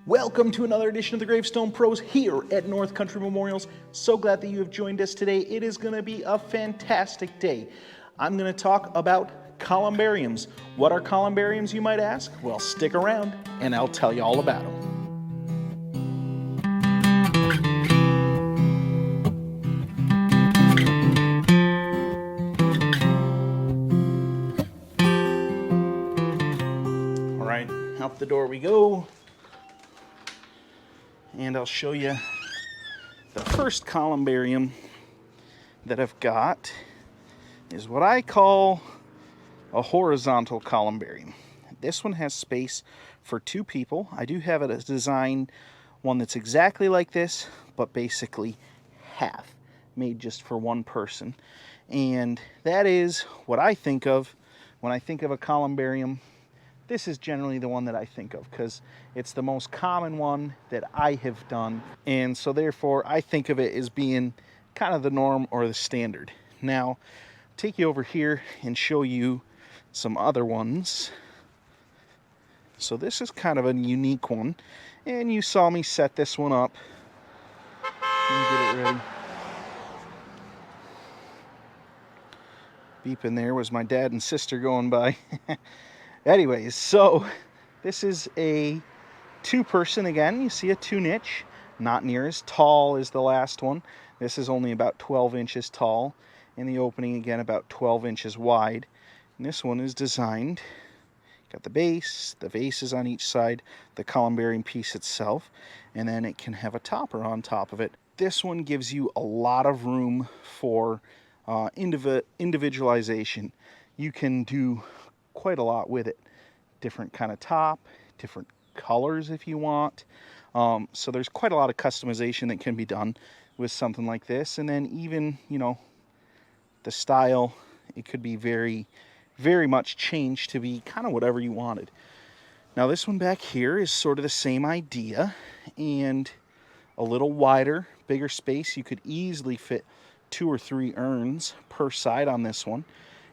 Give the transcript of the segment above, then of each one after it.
Welcome to another edition of the Gravestone Pros here at North Country Memorials. So glad that you have joined us today. It is going to be a fantastic day. I'm going to talk about columbariums. What are columbariums, you might ask? Well, stick around and I'll tell you all about them. All right, out the door we go. And I'll show you the first columbarium that I've got is what I call a horizontal columbarium. This one has space for two people. I do have it designed one that's exactly like this, but basically half, made just for one person. And that is what I think of when I think of a columbarium. This is generally the one that I think of because it's the most common one that I have done. And so therefore I think of it as being kind of the norm or the standard. Now, I'll take you over here and show you some other ones. So this is kind of a unique one. And you saw me set this one up. Let me get it ready. Beeping there was my dad and sister going by. Anyways, so this is a two-person again. You see a two niche, not near as tall as the last one. This is only about 12 inches tall, and the opening again about 12 inches wide. And this one is designed, got the base, the vase is on each side, the columbarium piece itself, and then it can have a topper on top of it. This one gives you a lot of room for individualization. You can do quite a lot with it. Different kind of top, different colors if you want. So there's quite a lot of customization that can be done with something like this. And then even, you know, the style, it could be very, very much changed to be kind of whatever you wanted. Now this one back here is sort of the same idea and a little wider, bigger space. You could easily fit 2 or 3 urns per side on this one,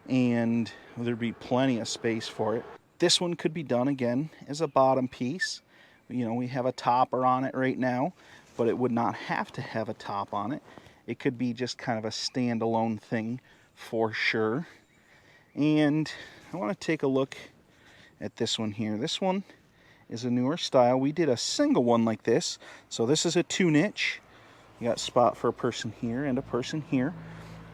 and there'd be plenty of space for it. This one could be done again as a bottom piece. You know, we have a topper on it right now, but it would not have to have a top on it. It could be just kind of a standalone thing for sure. And I want to take a look at this one here. This one is a newer style. We did a single one like this. So this is a 2 niche. You got a spot for a person here and a person here.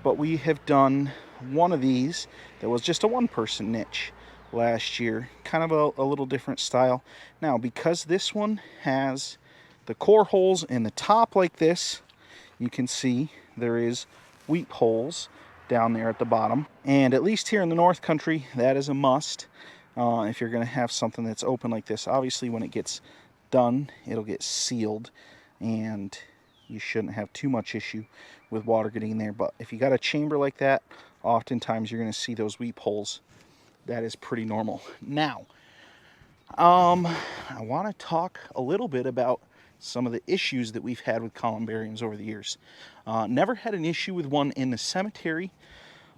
But we have done one of these that was just a 1-person niche last year, kind of a little different style. Now, because this one has the core holes in the top like this, you can see there is weep holes down there at the bottom, and at least here in the North Country that is a must if you're going to have something that's open like this. Obviously when it gets done it'll get sealed and you shouldn't have too much issue with water getting in there, but if you got a chamber like that, oftentimes you're going to see those weep holes. That is pretty normal. Now, I want to talk a little bit about some of the issues that we've had with columbariums over the years. Never had an issue with one in the cemetery,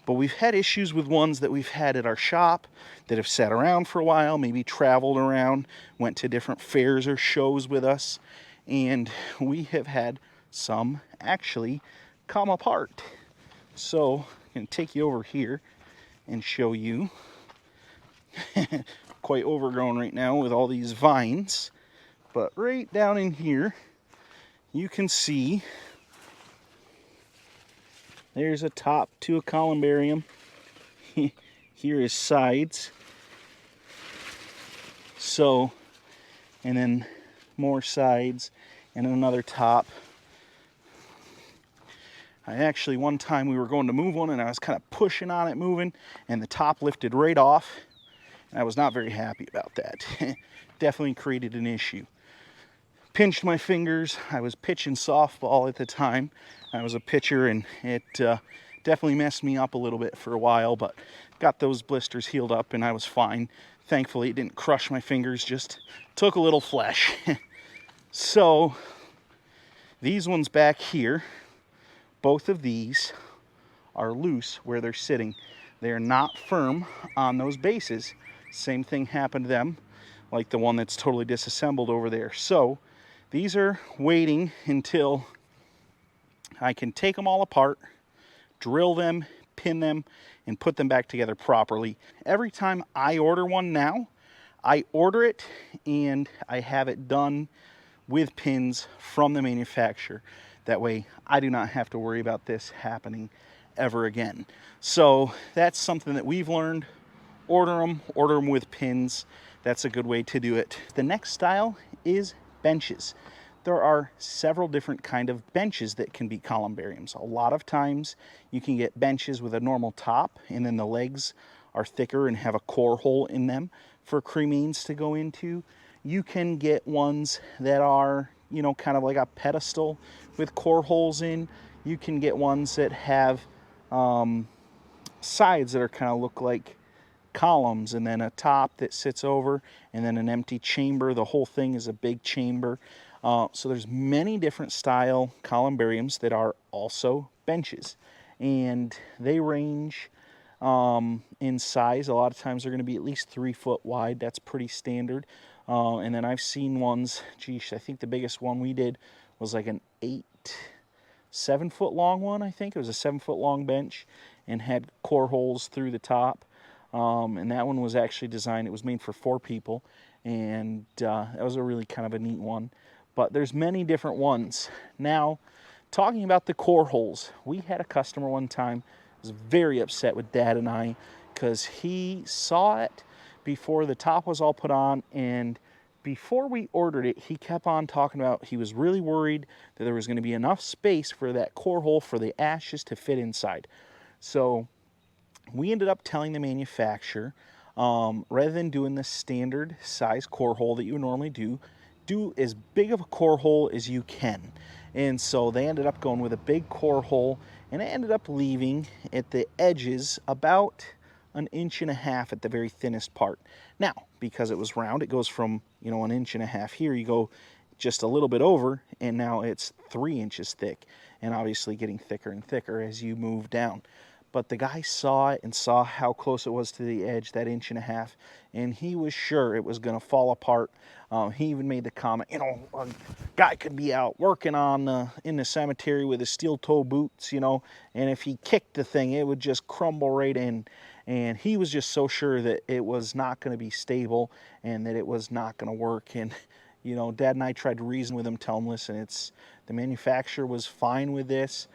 but we've had issues with ones that we've had at our shop that have sat around for a while, maybe traveled around, went to different fairs or shows with us, and we have had some actually come apart. So I'm going to take you over here and show you. Quite overgrown right now with all these vines, but right down in here you can see there's a top to a columbarium. Here is sides, so, and then more sides and another top. I actually, one time we were going to move one and I was kind of pushing on it moving and the top lifted right off. I was not very happy about that. Definitely created an issue. Pinched my fingers. I was pitching softball at the time. I was a pitcher and it definitely messed me up a little bit for a while, but got those blisters healed up and I was fine. Thankfully it didn't crush my fingers, just took a little flesh. So these ones back here, both of these are loose where they're sitting. They are not firm on those bases. Same thing happened to them. like the one that's totally disassembled over there. So these are waiting until I can take them all apart, drill them, pin them, and put them back together properly. Every time I order one now, I order it and I have it done with pins from the manufacturer. That way I do not have to worry about this happening ever again. So that's something that we've learned. Order them with pins. That's a good way to do it. The next style is benches. There are several different kind of benches that can be columbariums. A lot of times you can get benches with a normal top and then the legs are thicker and have a core hole in them for cremains to go into. You can get ones that are, you know, kind of like a pedestal with core holes in. You can get ones that have sides that are kind of look like columns, and then a top that sits over, and then an empty chamber. The whole thing is a big chamber. So there's many different style columbariums that are also benches, and they range in size. A lot of times they're going to be at least 3 foot wide. That's pretty standard. And then I've seen ones, geez, I think the biggest one we did was like an 7 foot long one. I think it was a 7 foot long bench and had core holes through the top. And that one was actually designed, it was made for 4 people, and that was a really kind of a neat one. But there's many different ones. Now, talking about the core holes, we had a customer one time who was very upset with Dad and I because he saw it before the top was all put on, and before we ordered it, he kept on talking about he was really worried that there was going to be enough space for that core hole for the ashes to fit inside. So we ended up telling the manufacturer, rather than doing the standard size core hole that you would normally do as big of a core hole as you can. And so they ended up going with a big core hole, and it ended up leaving at the edges about 1.5 inches at the very thinnest part. Now, because it was round, it goes from, you know, 1.5 inches here, you go just a little bit over, and now it's 3 inches thick, and obviously getting thicker and thicker as you move down. But the guy saw it and saw how close it was to the edge, that 1.5 inches, and he was sure it was going to fall apart. He even made the comment, you know, a guy could be out working in the cemetery with his steel toe boots, you know, and if he kicked the thing, it would just crumble right in. And he was just so sure that it was not going to be stable and that it was not going to work. And, you know, Dad and I tried to reason with him, tell him, listen, the manufacturer was fine with this.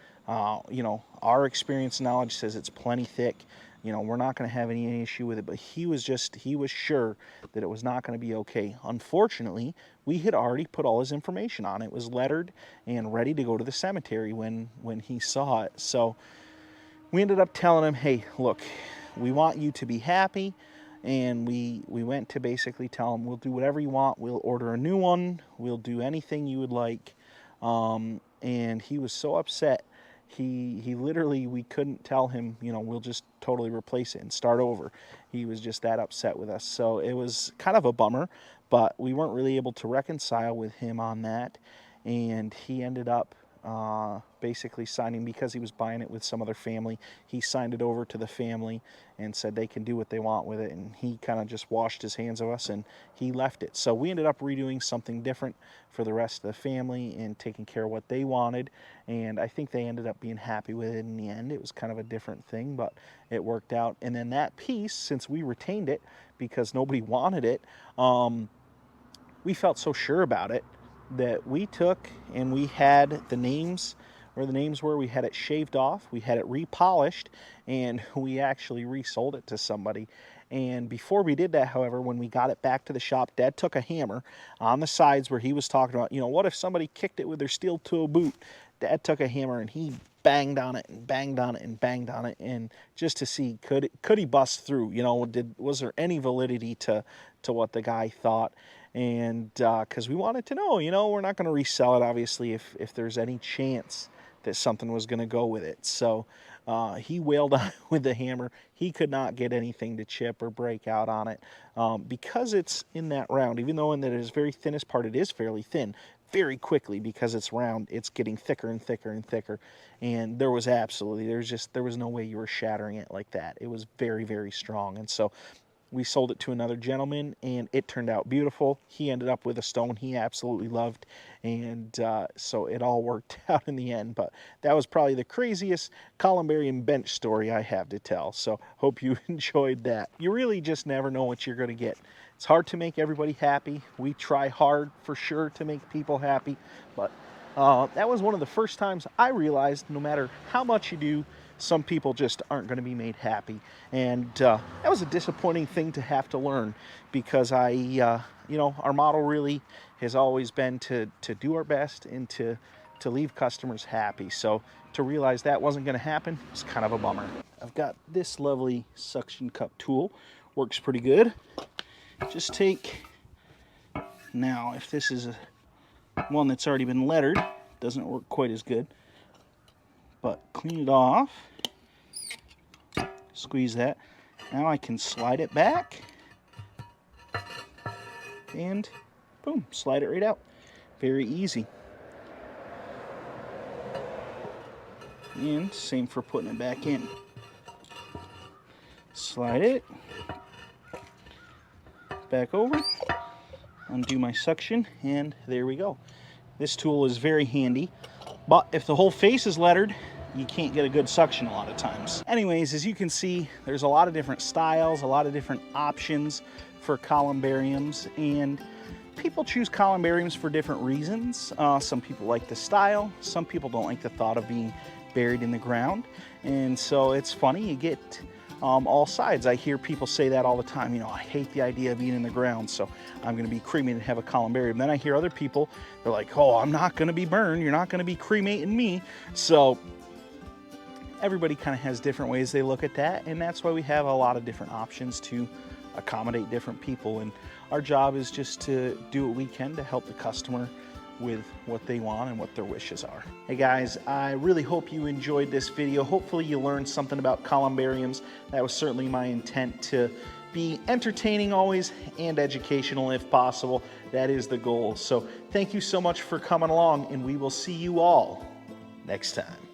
You know, our experience and knowledge says it's plenty thick. You know, we're not going to have any issue with it, but he was sure that it was not going to be okay. Unfortunately, we had already put all his information on it. It was lettered and ready to go to the cemetery when he saw it. So we ended up telling him, hey, look, we want you to be happy. And we went to basically tell him, we'll do whatever you want. We'll order a new one. We'll do anything you would like. And he was so upset. He literally, we couldn't tell him, you know, we'll just totally replace it and start over. He was just that upset with us. So it was kind of a bummer, but we weren't really able to reconcile with him on that. And he ended up basically signing, because he was buying it with some other family, he signed it over to the family and said they can do what they want with it, and he kind of just washed his hands of us and he left it. So we ended up redoing something different for the rest of the family and taking care of what they wanted, and I think they ended up being happy with it in the end. It was kind of a different thing, but it worked out. And then that piece, since we retained it because nobody wanted it, we felt so sure about it that we took and we had the names where the names were, we had it shaved off, we had it repolished, and we actually resold it to somebody. And before we did that, however, when we got it back to the shop, Dad took a hammer on the sides where he was talking about, you know, what if somebody kicked it with their steel toe boot? Dad took a hammer and he banged on it and banged on it and banged on it, and just to see could he bust through, you know, was there any validity to what the guy thought. And because we wanted to know, you know, we're not going to resell it, obviously, if there's any chance that something was going to go with it. So he wailed on it with the hammer. He could not get anything to chip or break out on it because it's in that round. Even though in that its very thinnest part, it is fairly thin. Very quickly, because it's round, it's getting thicker and thicker and thicker. And there was no way you were shattering it like that. It was very, very strong. And so We sold it to another gentleman, and it turned out beautiful. He ended up with a stone he absolutely loved, and so it all worked out in the end. But that was probably the craziest columbarium bench story I have to tell, so hope you enjoyed that. You really just never know what you're going to get. It's hard to make everybody happy. We try hard for sure to make people happy, but that was one of the first times I realized no matter how much you do, some people just aren't going to be made happy. And that was a disappointing thing to have to learn, because you know, our model really has always been to do our best and to leave customers happy. So to realize that wasn't going to happen is kind of a bummer. I've got this lovely suction cup tool. Works pretty good. Just take, now if this is one that's already been lettered, doesn't work quite as good, but clean it off, squeeze that. Now I can slide it back and boom, slide it right out. Very easy. And same for putting it back in. Slide it back over, undo my suction, and there we go. This tool is very handy, but if the whole face is lettered, you can't get a good suction a lot of times. Anyways, as you can see, there's a lot of different styles, a lot of different options for columbariums, and people choose columbariums for different reasons. Some people like the style, some people don't like the thought of being buried in the ground, and so it's funny, you get all sides. I hear people say that all the time. You know, I hate the idea of being in the ground, so I'm going to be cremated and have a columbarium. Then I hear other people, they're like, oh, I'm not going to be burned. You're not going to be cremating me. So everybody kind of has different ways they look at that, and that's why we have a lot of different options to accommodate different people. And our job is just to do what we can to help the customer with what they want and what their wishes are. Hey guys, I really hope you enjoyed this video. Hopefully you learned something about columbariums. That was certainly my intent, to be entertaining always and educational if possible. That is the goal. So thank you so much for coming along, and we will see you all next time.